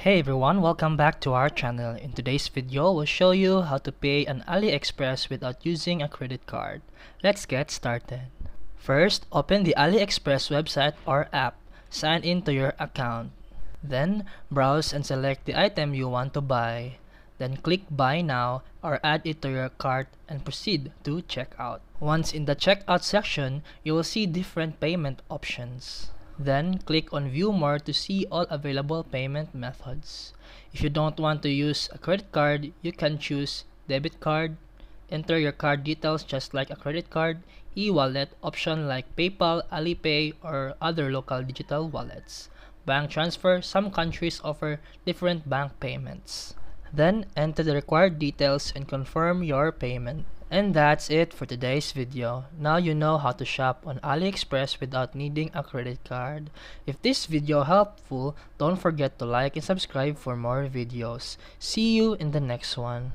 Hey everyone, welcome back to our channel. In today's video, we'll show you how to pay on AliExpress without using a credit card. Let's get started. First, open the AliExpress website or app. Sign in to your account. Then, browse and select the item you want to buy. Then click Buy Now or add it to your cart and proceed to checkout. Once in the checkout section, you will see different payment options. Then click on View More to see all available payment methods. If you don't want to use a credit card, you can choose debit card, enter your card details just like a credit card, e-wallet option like PayPal, Alipay, or other local digital wallets. Bank transfer, some countries offer different bank payments. Then enter the required details and confirm your payment. And that's it for today's video. Now you know how to shop on AliExpress without needing a credit card. If this video helpful, don't forget to like and subscribe for more videos. See you in the next one.